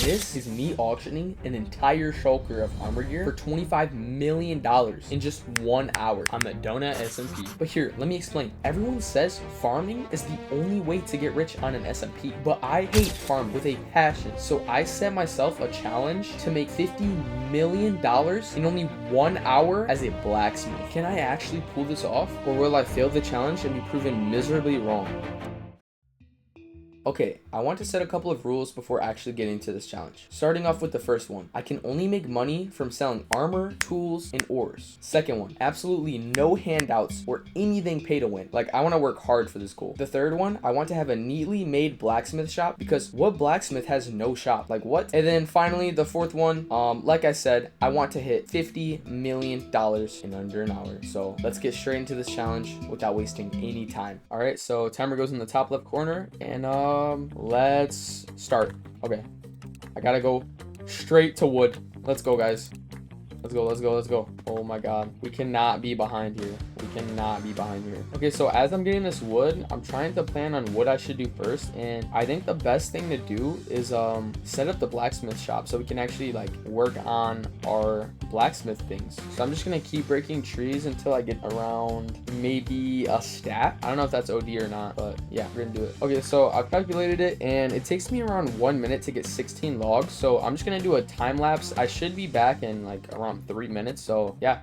This is me auctioning an entire shulker of armor gear for $25 million in just 1 hour on the Donut SMP. But here, let me explain. Everyone says farming is the only way to get rich on an SMP, but I hate farming with a passion. So I set myself a challenge to make $50 million in only 1 hour as a blacksmith. Can I actually pull this off, or will I fail the challenge and be proven miserably wrong? Okay, I want to set a couple of rules before actually getting into this challenge. Starting off with the first one, I can only make money from selling armor, tools, and ores. Second one, absolutely no handouts or anything pay to win. Like, I want to work hard for this goal. The third one, I want to have a neatly made blacksmith shop, because what blacksmith has no shop? Like, what? And then finally, the fourth one, like I said, I want to hit $50 million in under an hour. So let's get straight into this challenge without wasting any time. All right, so timer goes in the top left corner, and let's start. Okay, I gotta go straight to wood. Let's go, guys. Let's go. Oh my god, we cannot be behind here. Okay, so as I'm getting this wood, I'm trying to plan on what I should do first, and I think the best thing to do is set up the blacksmith shop so we can actually like work on our blacksmith things. So I'm just gonna keep breaking trees until I get around maybe a stack. I don't know if that's OD or not, but yeah, we're gonna do it. Okay, so I've calculated it, and it takes me around 1 minute to get 16 logs. So I'm just gonna do a time lapse. I should be back in like around 3 minutes. So yeah.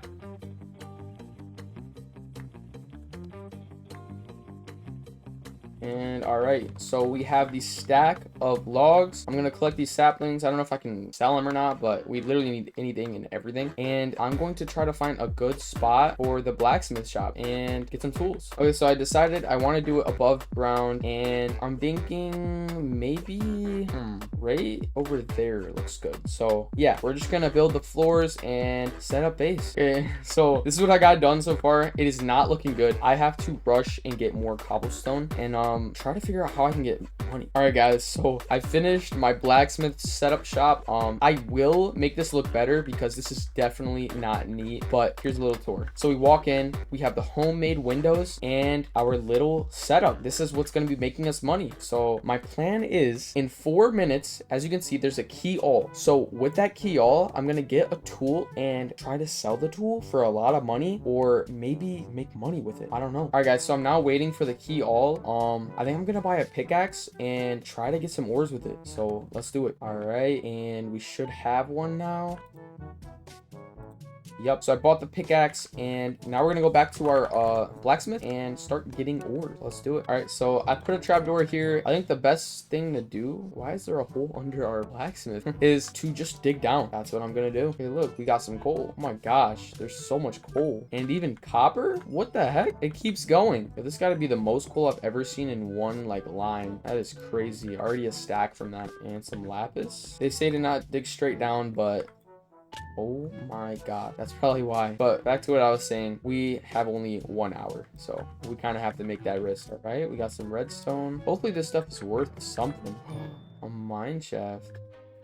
And all right, so we have the stack of logs. I'm gonna collect these saplings. I don't know if I can sell them or not, but we literally need anything and everything. And I'm going to try to find a good spot for the blacksmith shop and get some tools. Okay, so I decided I want to do it above ground, and I'm thinking maybe right over there looks good. So yeah, we're just gonna build the floors and set up base. Okay, so this is what I got done so far. It is not looking good. I have to rush and get more cobblestone and try to figure out how I can get money. All right, guys, so I finished my blacksmith setup shop. I will make this look better because this is definitely not neat, but here's a little tour. So we walk in, we have the homemade windows and our little setup. This is what's going to be making us money. So my plan is in 4 minutes, as you can see, there's a key all. So with that key all, I'm going to get a tool and try to sell the tool for a lot of money, or maybe make money with it. I don't know. All right, guys, so I'm now waiting for the key all. I think I'm gonna buy a pickaxe and try to get some ores with it. So let's do it. All right, and we should have one now. Yep, so I bought the pickaxe, and now we're gonna go back to our blacksmith and start getting ores. Let's do it. All right, so I put a trapdoor here. I think the best thing to do, why is there a hole under our blacksmith, is to just dig down. That's what I'm gonna do. Okay, look, we got some coal. Oh my gosh, there's so much coal, and even copper. What the heck? It keeps going. This got to be the most coal I've ever seen in one like line. That is crazy. Already a stack from that, and some lapis. They say to not dig straight down, but oh my god, that's probably why. But back to what I was saying, we have only 1 hour, so we kind of have to make that risk. All right, we got some redstone. Hopefully this stuff is worth something. A mine shaft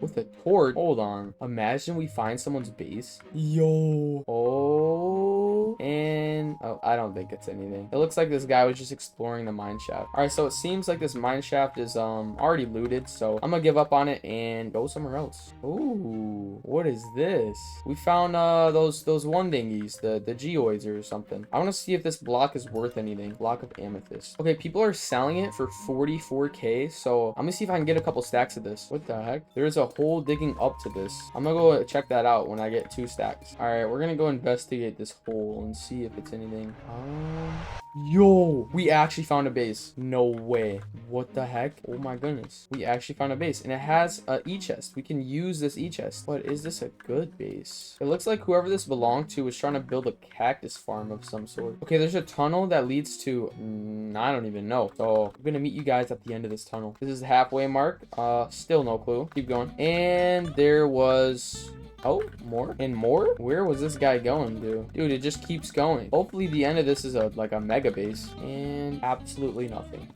with a torch. Hold on, imagine we find someone's base. Yo. Oh, and oh, I don't think it's anything. It looks like this guy was just exploring the mine shaft. All right, so it seems like this mine shaft is already looted, so I'm gonna give up on it and go somewhere else. Ooh, what is this? We found those one thingies, the geoids or something. I want to see if this block is worth anything. Block of amethyst. Okay, people are selling it for 44k, so I'm gonna see if I can get a couple stacks of this. What the heck? There's a hole digging up to this. I'm gonna go check that out when I get 2 stacks. All right, we're gonna go investigate this hole and see if it's anything. Yo, we actually found a base. No way. What the heck? Oh my goodness, we actually found a base, and it has a e-chest. We can use this e-chest. But is this a good base? It looks like whoever this belonged to was trying to build a cactus farm of some sort. Okay, there's a tunnel that leads to I don't even know. So I'm gonna meet you guys at the end of this tunnel. This is the halfway mark. Still no clue. Keep going. And there was oh, more and more. Where was this guy going to? Dude, it just keeps going. Hopefully the end of this is like a mega base, and absolutely nothing.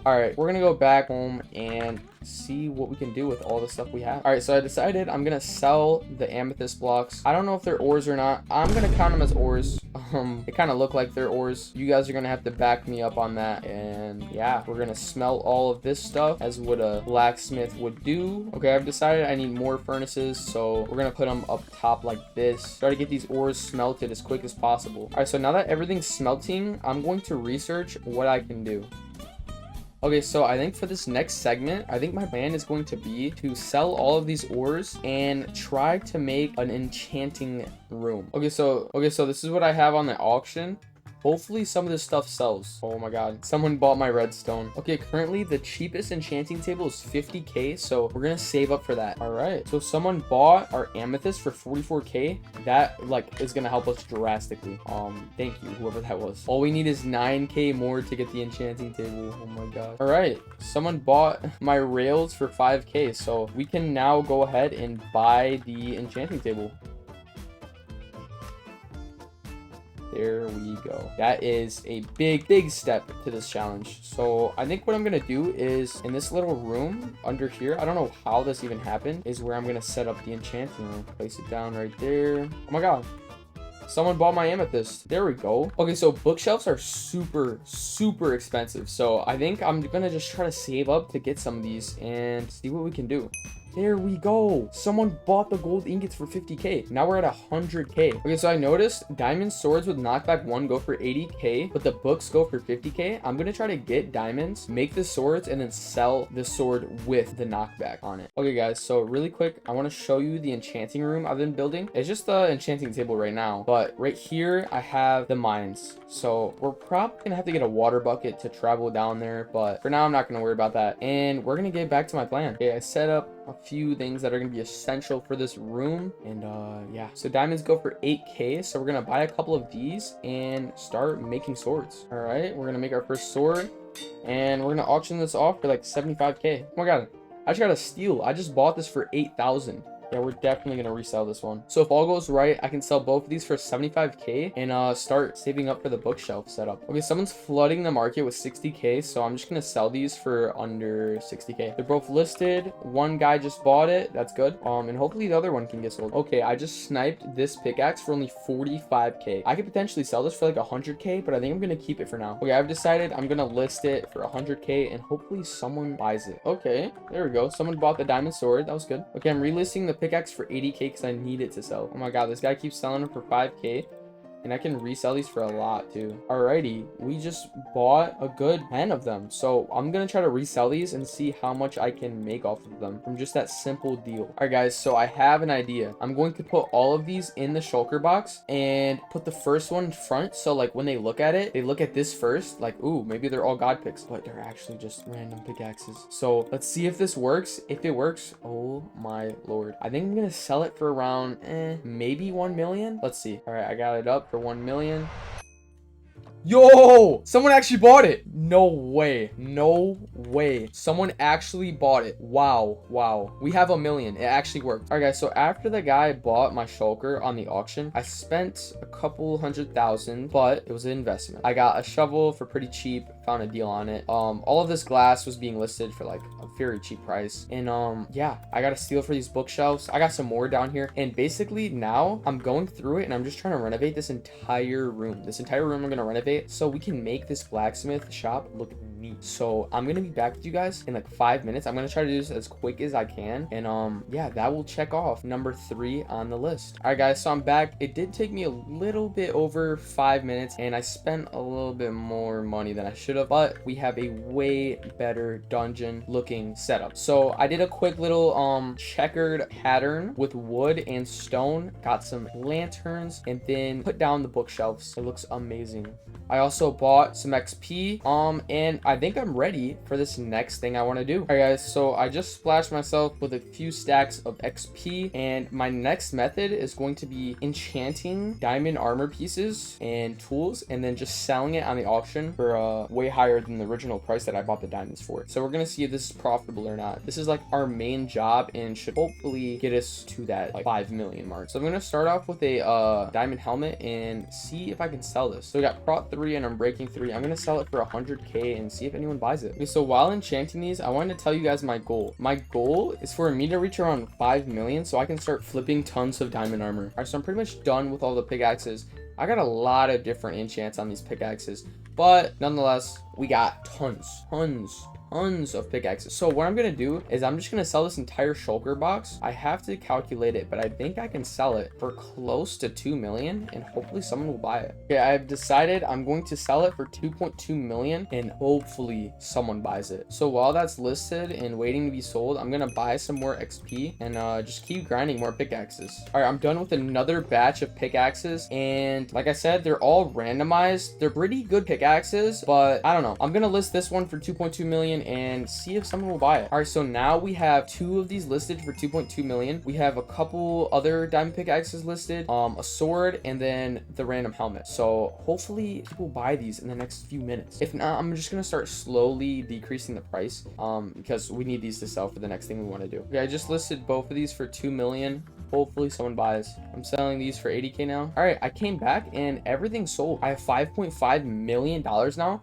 All right, we're gonna go back home and see what we can do with all the stuff we have. All right, so I decided I'm gonna sell the amethyst blocks. I don't know if they're ores or not. I'm gonna count them as ores. They kind of look like they're ores. You guys are gonna have to back me up on that. And yeah, we're gonna smelt all of this stuff as what a blacksmith would do. Okay, I've decided I need more furnaces, so we're gonna put them up top like this. Try to get these ores smelted as quick as possible. All right, so now that everything's smelting, I'm going to research what I can do. Okay, so I think for this next segment, I think my plan is going to be to sell all of these ores and try to make an enchanting room. Okay, so this is what I have on the auction. Hopefully some of this stuff sells. Oh my god, someone bought my redstone. Okay, currently the cheapest enchanting table is 50k, so we're gonna save up for that. All right, so someone bought our amethyst for 44k. That like is gonna help us drastically. Thank you, whoever that was. All we need is 9k more to get the enchanting table. Oh my god. All right, someone bought my rails for 5k, so we can now go ahead and buy the enchanting table. There we go. That is a big step to this challenge. So I think what I'm gonna do is in this little room under here, I don't know how this even happened, is where I'm gonna set up the enchanting room. Place it down right there. Oh my god, someone bought my amethyst. There we go. Okay, so bookshelves are super expensive, so I think I'm gonna just try to save up to get some of these and see what we can do. There we go. Someone bought the gold ingots for 50k. Now we're at 100k. Okay, so I noticed diamond swords with knockback 1 go for 80k, but the books go for 50k. I'm gonna try to get diamonds, make the swords, and then sell the sword with the knockback on it. Okay, guys, so really quick, I want to show you the enchanting room I've been building. It's just the enchanting table right now, but right here I have the mines. So we're probably gonna have to get a water bucket to travel down there, but for now I'm not gonna worry about that. And we're gonna get back to my plan. Okay, I set up a few things that are going to be essential for this room, and yeah, so diamonds go for 8k, so we're going to buy a couple of these and start making swords. All right, we're going to make our first sword, and we're going to auction this off for like 75k. Oh my god, I just got a steal. I just bought this for 8,000. Yeah, we're definitely going to resell this one. So if all goes right, I can sell both of these for 75k and start saving up for the bookshelf setup. Okay, someone's flooding the market with 60k, so I'm just going to sell these for under 60k. They're both listed. One guy just bought it. That's good. And hopefully the other one can get sold. Okay, I just sniped this pickaxe for only 45k. I could potentially sell this for like 100k, but I think I'm going to keep it for now. Okay, I've decided I'm going to list it for 100k and hopefully someone buys it. Okay, there we go. Someone bought the diamond sword. That was good. Okay, I'm relisting the pickaxe for 80k because I need it to sell. Oh my god, this guy keeps selling them for 5k. And I can resell these for a lot too. Alrighty, we just bought a good 10 of them. So I'm gonna try to resell these and see how much I can make off of them from just that simple deal. Alright guys, so I have an idea. I'm going to put all of these in the shulker box and put the first one in front. So like when they look at it, they look at this first, like, ooh, maybe they're all god picks, but they're actually just random pickaxes. So let's see if this works. If it works, oh my lord. I think I'm gonna sell it for around, maybe 1 million. Let's see. Alright, I got it up for 1 million. Yo, someone actually bought it. No way. No way. Someone actually bought it. Wow. We have 1 million. It actually worked. All right, guys. So after the guy bought my shulker on the auction, I spent a couple $100,000, but it was an investment. I got a shovel for pretty cheap. Found a deal on it. All of this glass was being listed for like a very cheap price. And yeah, I got a steal for these bookshelves. I got some more down here. And basically now I'm going through it and I'm just trying to renovate this entire room. This entire room I'm going to renovate so we can make this blacksmith shop look neat. So I'm gonna be back with you guys in like 5 minutes. I'm gonna try to do this as quick as I can, and yeah, that will check off number 3 on the list. All right guys, so I'm back. It did take me a little bit over 5 minutes and I spent a little bit more money than I should have, but we have a way better dungeon looking setup. So I did a quick little checkered pattern with wood and stone, got some lanterns, and then put down the bookshelves. It looks amazing. I also bought some XP, and I think I'm ready for this next thing I want to do. All right guys, so I just splashed myself with a few stacks of XP, and my next method is going to be enchanting diamond armor pieces and tools and then just selling it on the auction for way higher than the original price that I bought the diamonds for. So we're gonna see if this is profitable or not. This is like our main job and should hopefully get us to that like 5 million mark. So I'm gonna start off with a diamond helmet and see if I can sell this. So we got prot 3 and I'm breaking 3. I'm gonna sell it for 100k and see see if anyone buys it. Okay, so while enchanting these, I wanted to tell you guys my goal. My goal is for me to reach around 5 million so I can start flipping tons of diamond armor. All right, so I'm pretty much done with all the pickaxes. I got a lot of different enchants on these pickaxes, but nonetheless, we got tons of pickaxes. So what I'm gonna do is I'm just gonna sell this entire shulker box. I have to calculate it, but I think I can sell it for close to 2 million and hopefully someone will buy it. Okay, I've decided I'm going to sell it for 2.2 million and hopefully someone buys it. So while that's listed and waiting to be sold, I'm gonna buy some more XP and just keep grinding more pickaxes. All right, I'm done with another batch of pickaxes, and like I said, they're all randomized. They're pretty good pickaxes, but I don't know. I'm gonna list this one for 2.2 million and see if someone will buy it. All right, so now we have 2 of these listed for 2.2 million. We have a couple other diamond pickaxes listed, a sword, and then the random helmet. So hopefully people buy these in the next few minutes. If not, I'm just gonna start slowly decreasing the price because we need these to sell for the next thing we want to do. Okay, I just listed both of these for 2 million. Hopefully someone buys. I'm selling these for 80k now. All right, I came back and everything sold. I have $5.5 million now.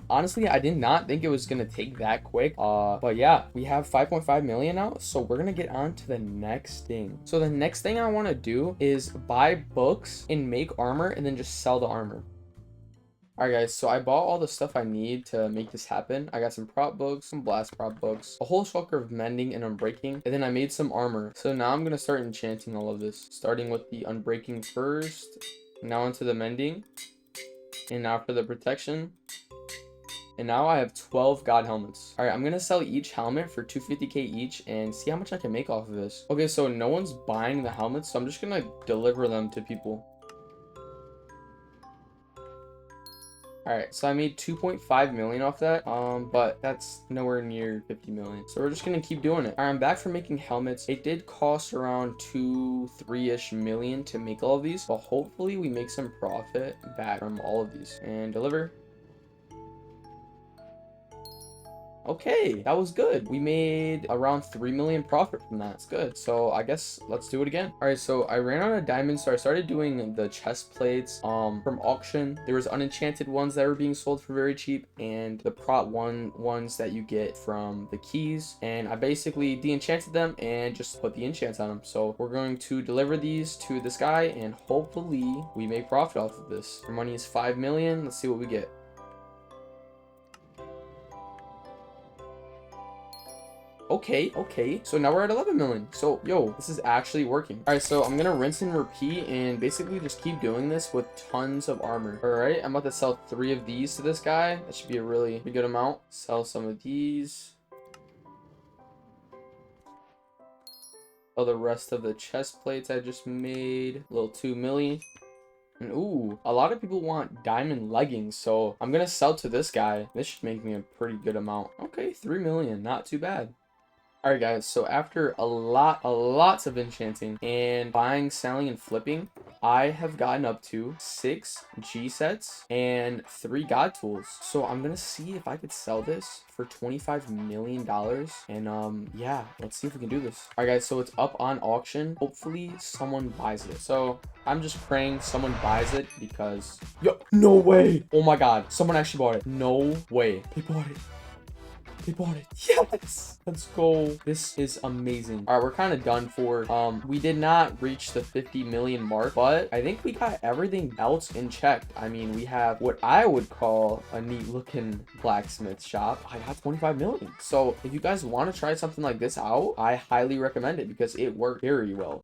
Honestly, I did not think it was gonna take that quick. But yeah, we have 5.5 million now. So we're gonna get on to the next thing. So the next thing I want to do is buy books and make armor and then just sell the armor. Alright guys, so I bought all the stuff I need to make this happen. I got some prop books, some blast prop books, a whole shulker of mending and unbreaking, and then I made some armor. So now I'm going to start enchanting all of this, starting with the unbreaking first, now into the mending, and now for the protection. And now I have 12 god helmets. All right, I'm going to sell each helmet for 250k each and see how much I can make off of this. Okay, so no one's buying the helmets, so I'm just going to deliver them to people. All right, so I made 2.5 million off that, but that's nowhere near 50 million. So we're just gonna keep doing it. All right, I'm back from making helmets. It did cost around 2-3-ish million to make all of these, but hopefully we make some profit back from all of these. And deliver. Okay, that was good. We made around 3 million profit from that. It's good. So I guess let's do it again. All right, so I ran out of diamonds, so I started doing the chest plates from auction. There was unenchanted ones that were being sold for very cheap, and the prop ones that you get from the keys. And I basically de-enchanted them and just put the enchants on them. So we're going to deliver these to this guy, and hopefully we make profit off of this. Our money is 5 million. Let's see what we get. Okay, so now we're at 11 million. So yo, this is actually working. All right, so I'm gonna rinse and repeat and basically just keep doing this with tons of armor. All right, I'm about to sell 3 of these to this guy. That should be a really good amount. Sell some of these. Sell the rest of the chest plates I just made. A little 2 million. And ooh, a lot of people want diamond leggings, so I'm gonna sell to this guy. This should make me a pretty good amount. Okay, 3 million, not too bad. Alright guys, so after lots of enchanting and buying, selling, and flipping, I have gotten up to 6 G sets and 3 god tools. So I'm gonna see if I could sell this for $25 million. And yeah, let's see if we can do this. Alright guys, so it's up on auction. Hopefully someone buys it. So I'm just praying someone buys it because no way. Oh my god, someone actually bought it. No way. They bought it. They bought it. Yes, let's go. This is amazing. All right, we're kind of done for. We did not reach the 50 million mark, but I think we got everything else in check. I mean, we have what I would call a neat looking blacksmith shop. I got 25 million. So if you guys want to try something like this out, I highly recommend it because it worked very well.